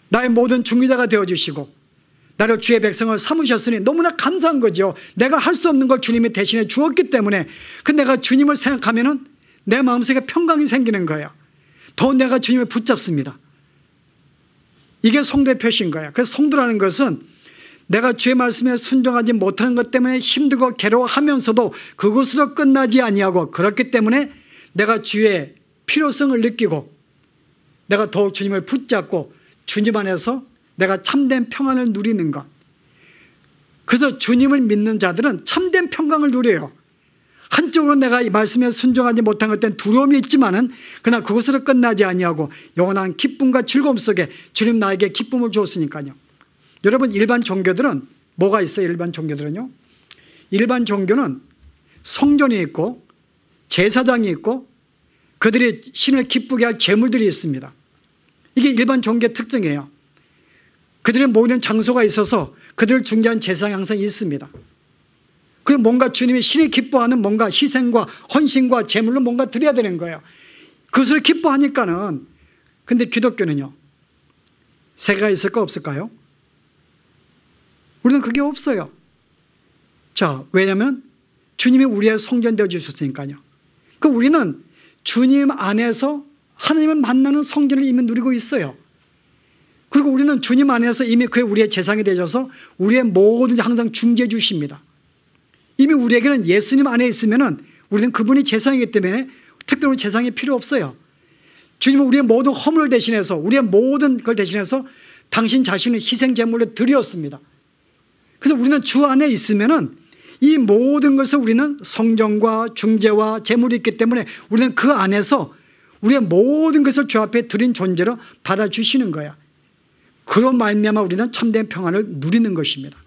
나의 모든 중리자가 되어주시고 나를 주의 백성을 삼으셨으니 너무나 감사한 거죠. 내가 할 수 없는 걸 주님이 대신해 주었기 때문에 그 내가 주님을 생각하면은 내 마음속에 평강이 생기는 거예요. 더 내가 주님을 붙잡습니다. 이게 성도의 표시인 거예요. 그래서 성도라는 것은 내가 주의 말씀에 순종하지 못하는 것 때문에 힘들고 괴로워하면서도 그것으로 끝나지 아니하고 그렇기 때문에 내가 주의 필요성을 느끼고 내가 더욱 주님을 붙잡고 주님 안에서 내가 참된 평안을 누리는 것. 그래서 주님을 믿는 자들은 참된 평강을 누려요. 한쪽으로 내가 이 말씀에 순종하지 못한 것 때문에 두려움이 있지만은 그러나 그것으로 끝나지 아니하고 영원한 기쁨과 즐거움 속에 주님 나에게 기쁨을 주었으니까요. 여러분 일반 종교들은 뭐가 있어요? 일반 종교들은요. 일반 종교는 성전이 있고 제사장이 있고 그들이 신을 기쁘게 할 제물들이 있습니다. 이게 일반 종교의 특징이에요. 그들이 모이는 장소가 있어서 그들을 중재하는 제사장이 항상 있습니다. 그리고 뭔가 주님이 신이 기뻐하는 뭔가 희생과 헌신과 제물로 뭔가 드려야 되는 거예요. 그것을 기뻐하니까는. 근데 기독교는요. 세 개가 있을까 없을까요? 우리는 그게 없어요. 자, 왜냐하면 주님이 우리의 성전 되어 주셨으니까요. 그 우리는 주님 안에서 하나님을 만나는 성전을 이미 누리고 있어요. 그리고 우리는 주님 안에서 이미 그게 우리의 재상이 되셔서 우리의 모든 항상 중재해 주십니다. 이미 우리에게는 예수님 안에 있으면은 우리는 그분이 재상이기 때문에 특별히 재상이 필요 없어요. 주님은 우리의 모든 허물을 대신해서 우리의 모든 걸 대신해서 당신 자신을 희생제물로 드렸습니다. 그래서 우리는 주 안에 있으면은 이 모든 것을 우리는 성전과 중재와 제물이 있기 때문에 우리는 그 안에서 우리의 모든 것을 주 앞에 드린 존재로 받아주시는 거야. 그런 말미암아 우리는 참된 평안을 누리는 것입니다.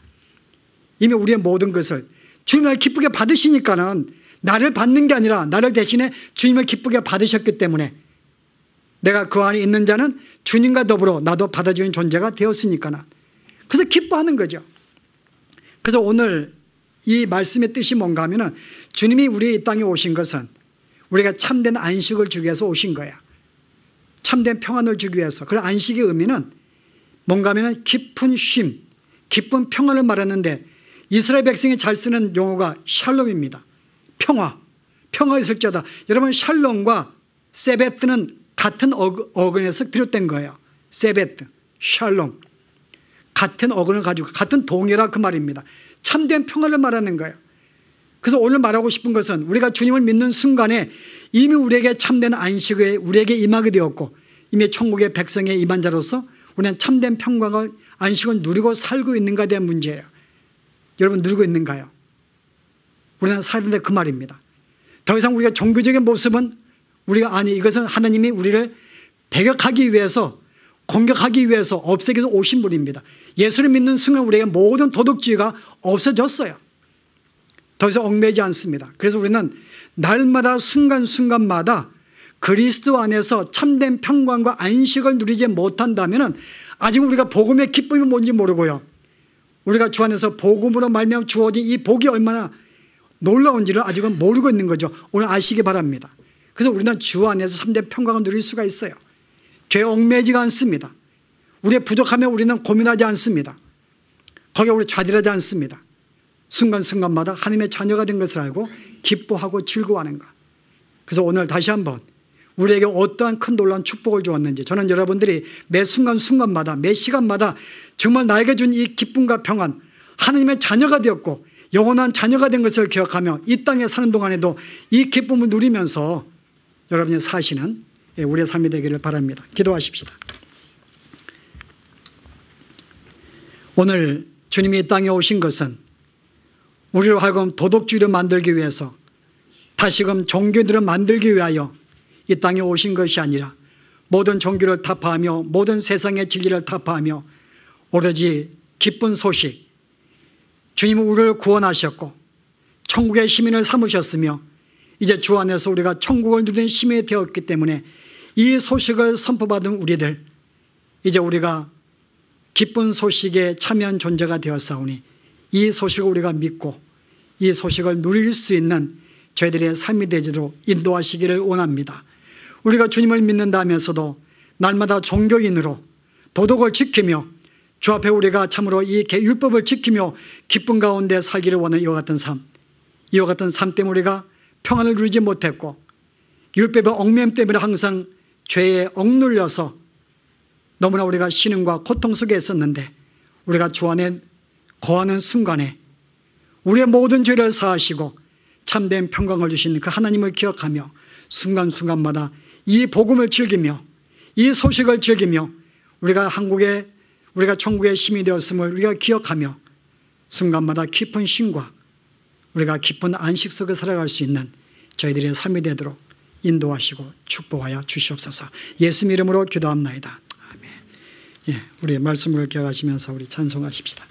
이미 우리의 모든 것을 주님을 기쁘게 받으시니까는 나를 받는 게 아니라 나를 대신에 주님을 기쁘게 받으셨기 때문에 내가 그 안에 있는 자는 주님과 더불어 나도 받아주는 존재가 되었으니까는 그래서 기뻐하는 거죠. 그래서 오늘 이 말씀의 뜻이 뭔가 하면은 주님이 우리 이 땅에 오신 것은 우리가 참된 안식을 주기 위해서 오신 거야. 참된 평안을 주기 위해서. 그런 안식의 의미는 뭔가 하면은 깊은 쉼, 깊은 평안을 말하는데 이스라엘 백성이 잘 쓰는 용어가 샬롬입니다. 평화. 평화 있을지어다. 여러분 샬롬과 세베트는 같은 어근에서 비롯된 거예요. 세베트, 샬롬. 같은 어근을 가지고 같은 동해라 그 말입니다. 참된 평화를 말하는 거예요. 그래서 오늘 말하고 싶은 것은 우리가 주님을 믿는 순간에 이미 우리에게 참된 안식을 우리에게 임하게 되었고 이미 천국의 백성에 임한 자로서 우리는 참된 평강을 안식을 누리고 살고 있는가에 대한 문제예요. 여러분 누리고 있는가요? 우리는 살아야 된다 그 말입니다. 더 이상 우리가 종교적인 모습은 우리가 아니 이것은 하나님이 우리를 배격하기 위해서 공격하기 위해서 없애기 위해서 오신 분입니다. 예수를 믿는 순간 우리에게 모든 도덕주의가 없어졌어요. 더 이상 얽매이지 않습니다. 그래서 우리는 날마다 순간순간마다 그리스도 안에서 참된 평강과 안식을 누리지 못한다면 아직 우리가 복음의 기쁨이 뭔지 모르고요. 우리가 주 안에서 복음으로 말미암아 주어진 이 복이 얼마나 놀라운지를 아직은 모르고 있는 거죠. 오늘 아시기 바랍니다. 그래서 우리는 주 안에서 참된 평강을 누릴 수가 있어요. 죄에 얽매이지가 않습니다. 우리의 부족함에 우리는 고민하지 않습니다. 거기에 우리 좌절하지 않습니다. 순간순간마다 하나님의 자녀가 된 것을 알고 기뻐하고 즐거워하는 것. 그래서 오늘 다시 한번 우리에게 어떠한 큰 놀라운 축복을 주었는지, 저는 여러분들이 매 순간순간마다 매 시간마다 정말 나에게 준 이 기쁨과 평안, 하나님의 자녀가 되었고 영원한 자녀가 된 것을 기억하며 이 땅에 사는 동안에도 이 기쁨을 누리면서 여러분이 사시는 우리의 삶이 되기를 바랍니다. 기도하십시다. 오늘 주님이 이 땅에 오신 것은 우리로 하여금 도덕주의를 만들기 위해서, 다시금 종교들을 만들기 위하여 이 땅에 오신 것이 아니라 모든 종교를 타파하며 모든 세상의 진리를 타파하며 오로지 기쁜 소식, 주님은 우리를 구원하셨고 천국의 시민을 삼으셨으며 이제 주 안에서 우리가 천국을 누리는 시민이 되었기 때문에 이 소식을 선포받은 우리들, 이제 우리가 기쁜 소식에 참여한 존재가 되었사오니 이 소식을 우리가 믿고 이 소식을 누릴 수 있는 저희들의 삶이 되도록 인도하시기를 원합니다. 우리가 주님을 믿는다 하면서도 날마다 종교인으로 도덕을 지키며 주 앞에 우리가 참으로 이 율법을 지키며 기쁨 가운데 살기를 원하는 이와 같은 삶 때문에 우리가 평안을 누리지 못했고 율법의 얽매임 때문에 항상 죄에 억눌려서 너무나 우리가 신음과 고통 속에 있었는데 우리가 주 안에 거하는 순간에 우리의 모든 죄를 사하시고 참된 평강을 주신 그 하나님을 기억하며 순간순간마다 이 복음을 즐기며 이 소식을 즐기며 우리가 천국의 시민이 되었음을 우리가 기억하며 순간마다 깊은 쉼과 우리가 깊은 안식 속에 살아갈 수 있는 저희들의 삶이 되도록 인도하시고 축복하여 주시옵소서. 예수님 이름으로 기도합나이다. 아멘. 우리의 말씀을 기억하시면서 우리 찬송하십시다.